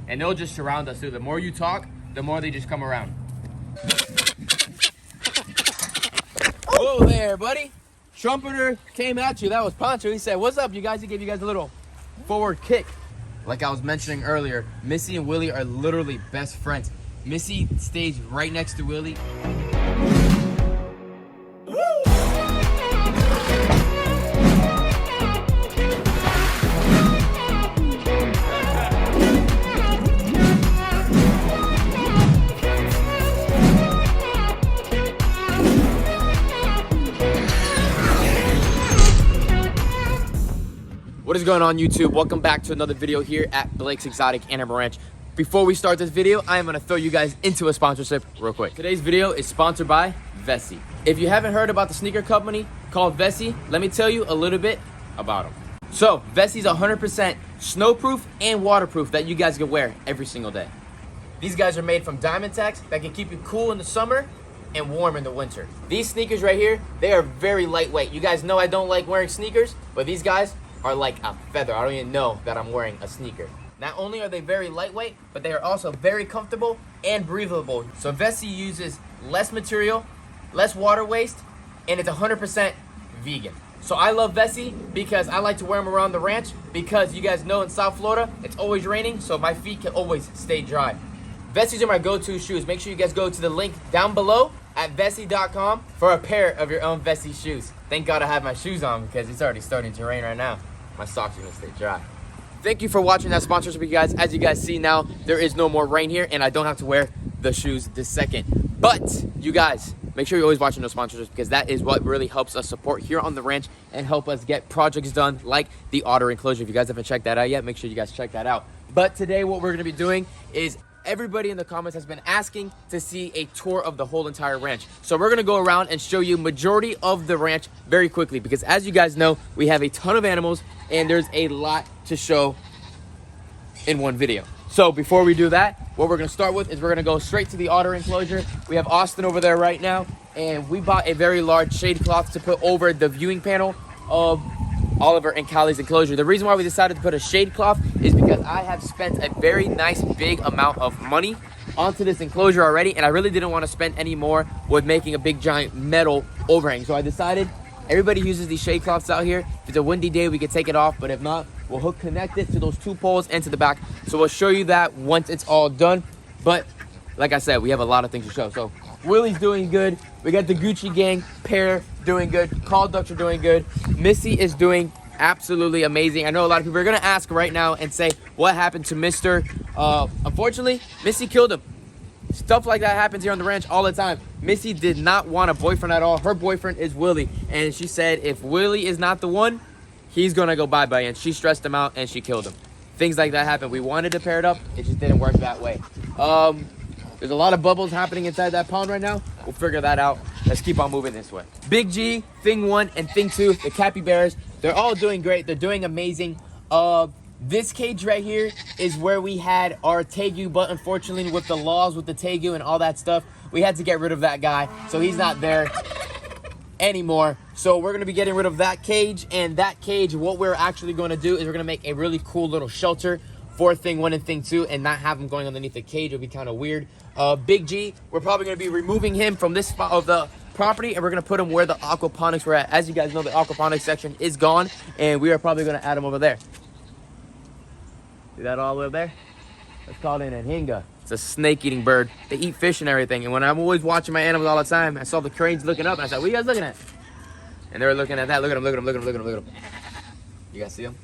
and they'll just surround us too. The more you talk, the more they just come around. Whoa there, buddy. Trumpeter came at you. That was Poncho. He said, what's up, you guys? He gave you guys a little forward kick. Like I was mentioning earlier, Missy and Willie are literally best friends. Missy stays right next to Willie. What is going on, YouTube? Welcome back to another video here at Blake's Exotic Animal Ranch. Before we start this video, I am going to throw you guys into a sponsorship real quick. Today's video is sponsored by Vessi. If you haven't heard about the sneaker company called Vessi, let me tell you a little bit about them. So, Vessi's 100% snowproof and waterproof that you guys can wear every single day. These guys are made from diamond tacks that can keep you cool in the summer and warm in the winter. These sneakers right here, they are very lightweight. You guys know I don't like wearing sneakers, but these guys are like a feather. I don't even know that I'm wearing a sneaker. Not only are they very lightweight, but they are also very comfortable and breathable. So Vessi uses less material, less water waste, and it's 100% vegan. So I love Vessi because I like to wear them around the ranch because you guys know in South Florida, it's always raining, so my feet can always stay dry. Vessis are my go-to shoes. Make sure you guys go to the link down below at Vessi.com for a pair of your own Vessi shoes. Thank God I have my shoes on because it's already starting to rain right now. My socks are gonna stay dry. Thank you for watching that sponsorship, you guys. As you guys see now, there is no more rain here and I don't have to wear the shoes this second. But you guys, make sure you're always watching those sponsorships because that is what really helps us support here on the ranch and help us get projects done like the Otter enclosure. If you guys haven't checked that out yet, make sure you guys check that out. But today what we're gonna be doing is everybody in the comments has been asking to see a tour of the whole entire ranch. So we're gonna go around and show you majority of the ranch very quickly because as you guys know, we have a ton of animals and there's a lot to show in one video. So before we do that, what we're gonna start with is we're gonna go straight to the Otter enclosure. We have Austin over there right now and we bought a very large shade cloth to put over the viewing panel of Oliver and Callie's enclosure. The reason why we decided to put a shade cloth is because I have spent a very nice big amount of money onto this enclosure already and I really didn't want to spend any more with making a big giant metal overhang. So I decided everybody uses these shade cloths out here. If it's a windy day, we can take it off, but if not, we'll connect it to those two poles and to the back. So we'll show you that once it's all done. But like I said, we have a lot of things to show. So Willie's doing good. We got the Gucci gang pair doing good. Call ducks are doing good. Missy is doing absolutely amazing. I know a lot of people are gonna ask right now and say, what happened to Mr. Unfortunately, Missy killed him. Stuff like that happens here on the ranch all the time. Missy did not want a boyfriend at all. Her boyfriend is Willie. And she said if Willie is not the one, he's gonna go bye-bye. And she stressed him out and she killed him. Things like that happen. We wanted to pair it up. It just didn't work that way. There's a lot of bubbles happening inside that pond right now. We'll figure that out. Let's keep on moving this way. Big G, Thing 1, and Thing 2, the capybaras, they're all doing great. They're doing amazing. This cage right here is where we had our Tegu, but unfortunately with the laws with the Tegu and all that stuff, we had to get rid of that guy. So he's not there anymore. So we're gonna be getting rid of that cage, and that cage, what we're actually gonna do is we're gonna make a really cool little shelter for Thing 1 and Thing 2 and not have him going underneath the cage. It'll be kind of weird. Big G, we're probably gonna be removing him from this spot of the property and we're gonna put him where the aquaponics were at. As you guys know, the aquaponics section is gone and we are probably gonna add him over there. See that all the way up there? Let's call it an hinga. It's a snake-eating bird. They eat fish and everything. And when I'm always watching my animals all the time, I saw the cranes looking up and I said, what are you guys looking at? And they were looking at that. Look at them, look at them, look at them, look at them, look at them. You guys see them?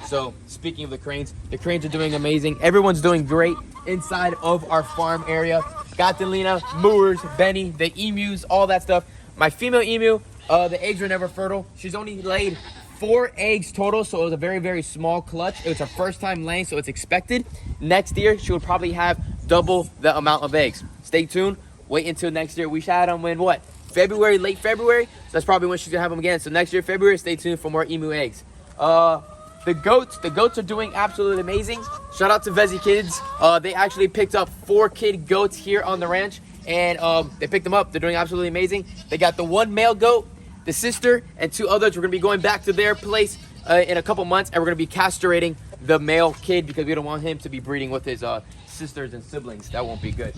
So speaking of the cranes are doing amazing. Everyone's doing great inside of our farm area. Gatalina, Moors, Benny, the emus, all that stuff. My female emu, the eggs were never fertile. She's only laid 4 eggs total, so it was a very, very small clutch. It was her first time laying, so it's expected. Next year, she will probably have double the amount of eggs. Stay tuned. Wait until next year. We should have them in what? February, late February. So that's probably when she's gonna have them again. So next year, February, stay tuned for more emu eggs. The goats are doing absolutely amazing. Shout out to Vessi kids. They actually picked up 4 kid goats here on the ranch, and they picked them up. They're doing absolutely amazing. They got the 1 male goat, the sister, and 2 others. We're gonna be going back to their place in a couple months, and we're gonna be castrating the male kid because we don't want him to be breeding with his sisters and siblings. That won't be good.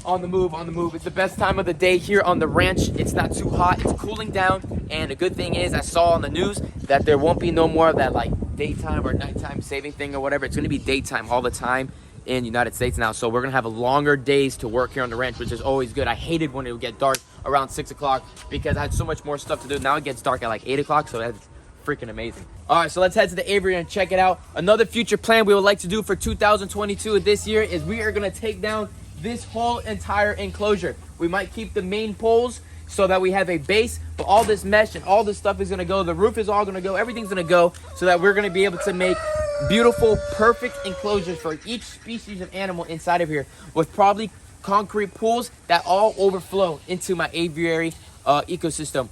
On the move, on the move. It's the best time of the day here on the ranch. It's not too hot, it's cooling down. And the good thing is, I saw on the news that there won't be no more of that like daytime or nighttime saving thing or whatever. It's gonna be daytime all the time in the United States now. So we're gonna have longer days to work here on the ranch, which is always good. I hated when it would get dark around 6 o'clock because I had so much more stuff to do. Now it gets dark at like 8 o'clock, so that's freaking amazing. All right, so let's head to the aviary and check it out. Another future plan we would like to do for 2022 this year is we are gonna take down this whole entire enclosure. We might keep the main poles so that we have a base, but all this mesh and all this stuff is gonna go. The roof is all gonna go, everything's gonna go, so that we're gonna be able to make beautiful, perfect enclosures for each species of animal inside of here, with probably concrete pools that all overflow into my aviary ecosystem.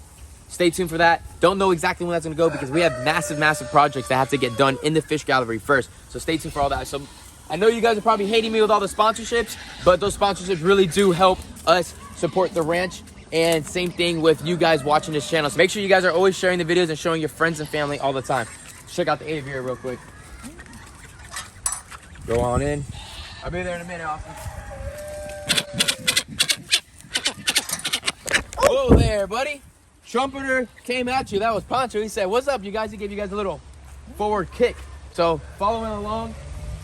Stay tuned for that. Don't know exactly when that's gonna go because we have massive projects that have to get done in the fish gallery first. So stay tuned for all that. So I know you guys are probably hating me with all the sponsorships, but those sponsorships really do help us support the ranch. And same thing with you guys watching this channel. So make sure you guys are always sharing the videos and showing your friends and family all the time. Check out the aviary real quick. Go on in. I'll be there in a minute, Austin. Whoa there, buddy. Trumpeter came at you. That was Poncho. He said, "What's up, you guys?" He gave you guys a little forward kick. So following along,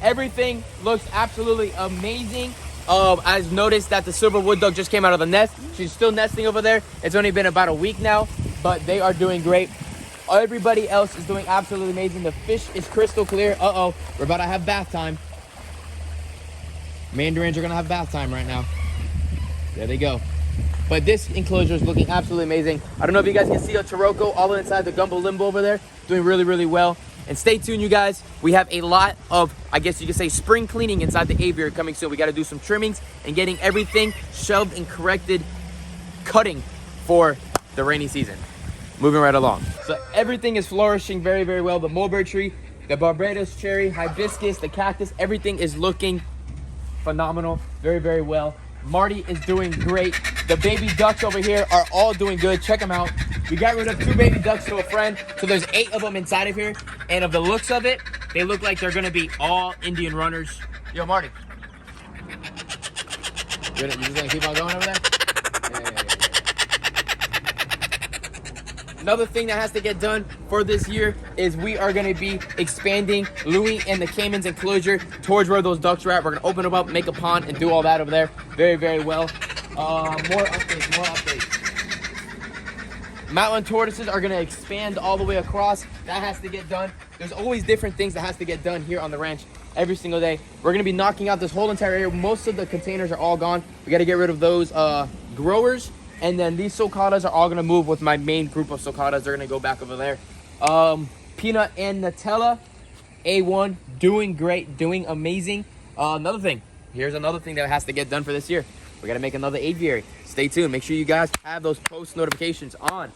everything looks absolutely amazing. I've noticed that the silver wood duck just came out of the nest. She's still nesting over there. It's only been about a week now, but they are doing great. Everybody else is doing absolutely amazing. The fish is crystal clear. Uh-oh, we're about to have bath time. Mandarins are gonna have bath time right now. There they go. But this enclosure is looking absolutely amazing. I don't know if you guys can see a Taroko all inside the gumbo limbo over there, doing really well. And stay tuned, you guys. We have a lot of, I guess you could say, spring cleaning inside the aviary coming soon. We got to do some trimmings and getting everything shelved and corrected, cutting for the rainy season. Moving right along. So everything is flourishing very well. The mulberry tree, the Barbados cherry, hibiscus, the cactus, everything is looking phenomenal, very well. Marty is doing great. The baby ducks over here are all doing good. Check them out. We got rid of 2 baby ducks to a friend, so there's 8 of them inside of here. And of the looks of it, they look like they're gonna be all Indian runners. Yo, Marty. You just gonna keep on going over there? Yeah. Another thing that has to get done for this year is we are gonna be expanding Louis and the Cayman's enclosure towards where those ducks are at. We're gonna open them up, make a pond, and do all that over there. Very well. More updates. Mountain tortoises are gonna expand all the way across. That has to get done. There's always different things that has to get done here on the ranch every single day. We're gonna be knocking out this whole entire area. Most of the containers are all gone. We gotta get rid of those growers. And then these sulcatas are all gonna move with my main group of sulcatas. They're gonna go back over there. Peanut and Nutella, A1, doing great, doing amazing. Here's another thing that has to get done for this year. We got to make another aviary. Stay tuned. Make sure you guys have those post notifications on,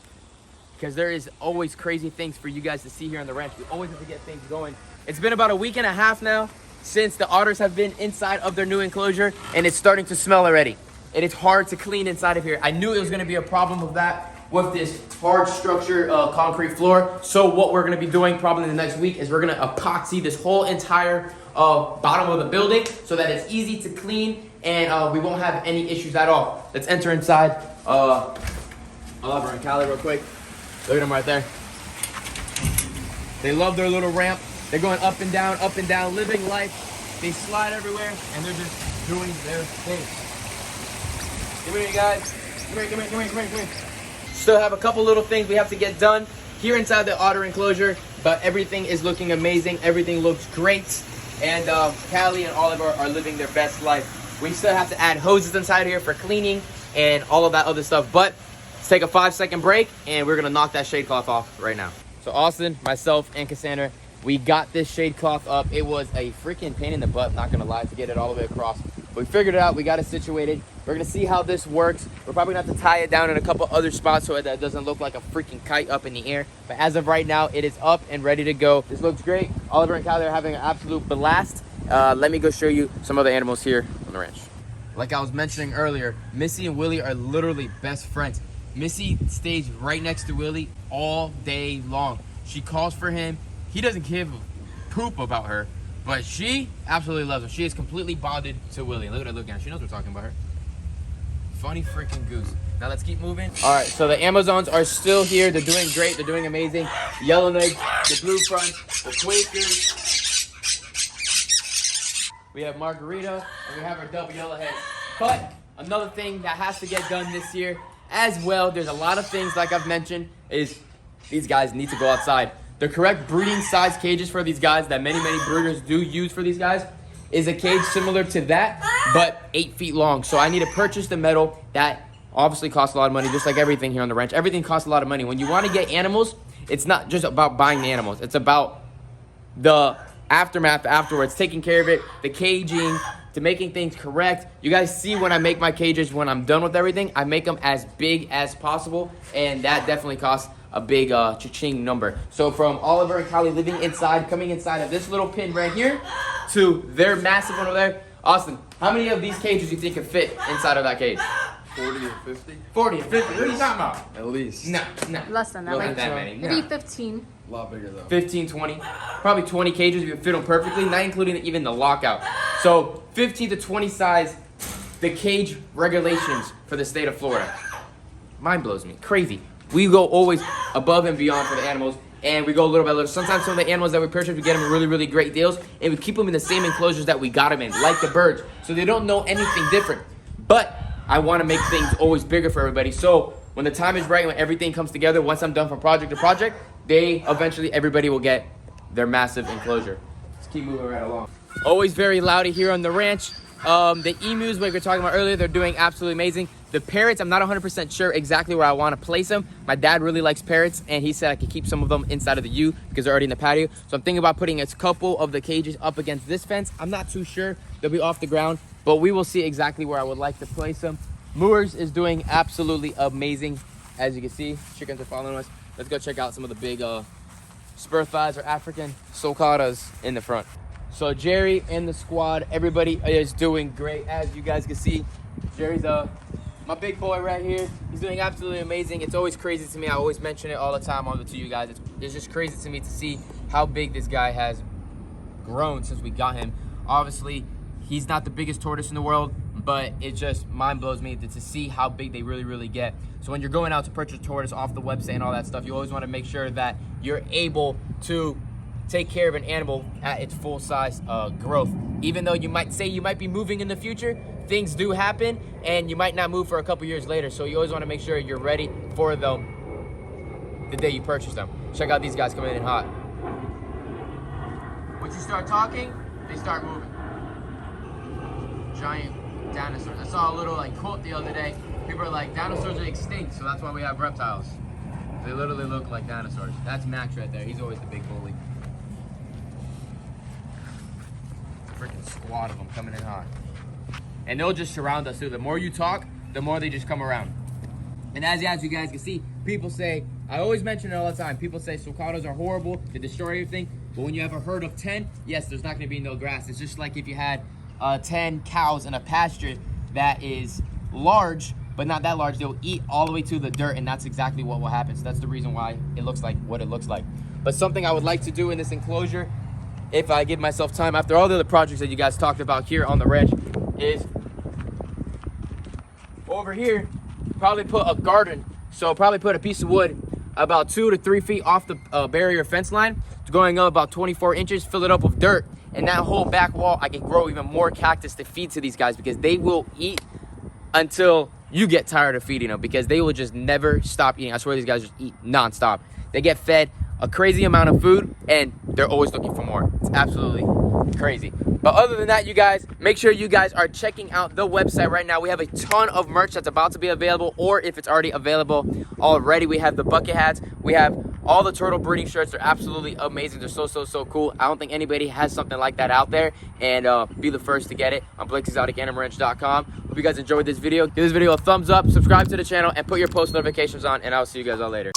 because there is always crazy things for you guys to see here on the ranch. We always have to get things going. It's been about a week and a half now since the otters have been inside of their new enclosure, and it's starting to smell already. It is hard to clean inside of here. I knew it was going to be a problem with that, with this hard structure concrete floor. So what we're going to be doing probably in the next week is we're going to epoxy this whole entire bottom of the building so that it's easy to clean and we won't have any issues at all. Let's enter inside Oliver and Callie real quick. Look at them right there. They love their little ramp. They're going up and down, living life. They slide everywhere and they're just doing their thing. Come here, you guys. Come here. Still have a couple little things we have to get done here inside the otter enclosure, but everything is looking amazing. Everything looks great. And Callie and Oliver are living their best life. We still have to add hoses inside here for cleaning and all of that other stuff. But let's take a 5-second break and we're gonna knock that shade cloth off right now. So Austin, myself, and Cassandra, we got this shade cloth up. It was a freaking pain in the butt, not gonna lie, to get it all the way across. But we figured it out, we got it situated. We're gonna see how this works. We're probably gonna have to tie it down in a couple other spots so that it doesn't look like a freaking kite up in the air. But as of right now, it is up and ready to go. This looks great. Oliver and Callie are having an absolute blast. Let me go show you some other animals here on the ranch. Like I was mentioning earlier, Missy and Willie are literally best friends. Missy stays right next to Willie all day long. She calls for him. He doesn't give a poop about her, but she absolutely loves him. She is completely bonded to Willie. Look at her looking at her. She knows we're talking about her. Funny freaking goose. Now let's keep moving. All right, so the Amazons are still here. They're doing great. They're doing amazing. Yellowlegs, the blue fronts, the Quakers. We have Margarita, and we have our double yellowhead. But another thing that has to get done this year as well, there's a lot of things, like I've mentioned, is these guys need to go outside. The correct breeding size cages for these guys that many breeders do use for these guys is a cage similar to that, but 8 feet long. So I need to purchase the metal. That obviously costs a lot of money, just like everything here on the ranch. Everything costs a lot of money. When you want to get animals, it's not just about buying the animals. It's about the aftermath afterwards, taking care of it, the caging, to making things correct. You guys see when I make my cages, when I'm done with everything, I make them as big as possible, and that definitely costs a big cha-ching number. So from Oliver and Kylie living inside, coming inside of this little pin right here, to their massive one over there. Austin, how many of these cages do you think could fit inside of that cage? 40 or 50? 40 or 50, what are you talking about? At least. No. Less than that. Not Like that many. maybe No. 15. A lot bigger though. 15, 20, probably 20 cages if you fit them perfectly, not including even the lockout. So 15 to 20 size, the cage regulations for the state of Florida. Mind blows me, crazy. We go always above and beyond for the animals, and we go little by little. Sometimes some of the animals that we purchase, we get them in really great deals, and we keep them in the same enclosures that we got them in, like the birds, so they don't know anything different. But I want to make things always bigger for everybody, so when the time is right, when everything comes together, once I'm done from project to project, everybody will get their massive enclosure. Let's keep moving right along. Always very loudy here on the ranch. The emus, like we were talking about earlier, they're doing absolutely amazing. The parrots, I'm not 100% sure exactly where I want to place them. My dad really likes parrots, and he said I could keep some of them inside of the U because they're already in the patio. So I'm thinking about putting a couple of the cages up against this fence. I'm not too sure. They'll be off the ground, but we will see exactly where I would like to place them. Moors is doing absolutely amazing. As you can see, chickens are following us. Let's go check out some of the big spur thighs or African sulcatas in the front. So Jerry and the squad, everybody is doing great. As you guys can see, Jerry's my big boy right here. He's doing absolutely amazing. It's always crazy to me. I always mention it all the time to you guys. It's just crazy to me to see how big this guy has grown since we got him. Obviously, he's not the biggest tortoise in the world, but it just mind blows me to see how big they really get. So when you're going out to purchase tortoise off the website and all that stuff, you always want to make sure that you're able to take care of an animal at its full size growth. Even though you might be moving in the future, things do happen, and you might not move for a couple years later. So you always want to make sure you're ready for them the day you purchase them. Check out these guys coming in hot. Once you start talking, they start moving. Giant dinosaurs. I saw a little quote the other day. People are like, dinosaurs are extinct, so that's why we have reptiles. They literally look like dinosaurs. That's Max right there. He's always the big bully. Freaking squad of them coming in hot. And they'll just surround us too. The more you talk, the more they just come around. And as you guys can see, people say, I always mention it all the time, people say sulcatas are horrible, they destroy everything. But when you have a herd of 10, yes, there's not going to be no grass. It's just like if you had 10 cows in a pasture that is large, but not that large, they'll eat all the way to the dirt, and that's exactly what will happen. So that's the reason why it looks like what it looks like. But something I would like to do in this enclosure, if I give myself time, after all the other projects that you guys talked about here on the ranch, is over here, probably put a garden. So probably put a piece of wood about 2 to 3 feet off the barrier fence line, going up about 24 inches, fill it up with dirt, and that whole back wall, I can grow even more cactus to feed to these guys, because they will eat until you get tired of feeding them, because they will just never stop eating. I swear these guys just eat nonstop. They get fed a crazy amount of food, and they're always looking for more. It's absolutely crazy. But other than that, you guys, make sure you guys are checking out the website right now. We have a ton of merch that's about to be available, or if it's already available already, we have the bucket hats. We have all the turtle breeding shirts. They're absolutely amazing. They're so cool. I don't think anybody has something like that out there, and be the first to get it on Blake'sExoticAnimalRanch.com. Hope you guys enjoyed this video. Give this video a thumbs up, subscribe to the channel, and put your post notifications on, and I'll see you guys all later.